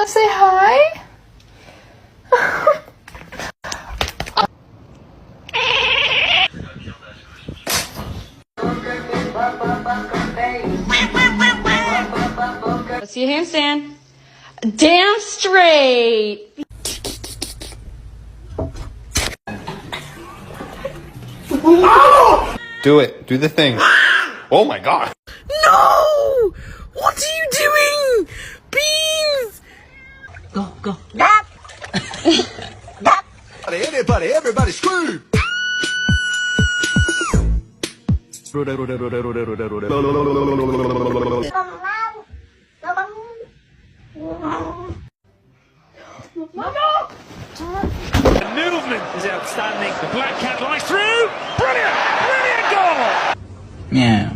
Say hi. Let's see a handstand. Damn straight. Do it. Do the thing. Oh my god. No! What are you doing? Beans! Go. Everybody scream! The movement is outstanding. The black cat lies through. Brilliant goal. Yeah.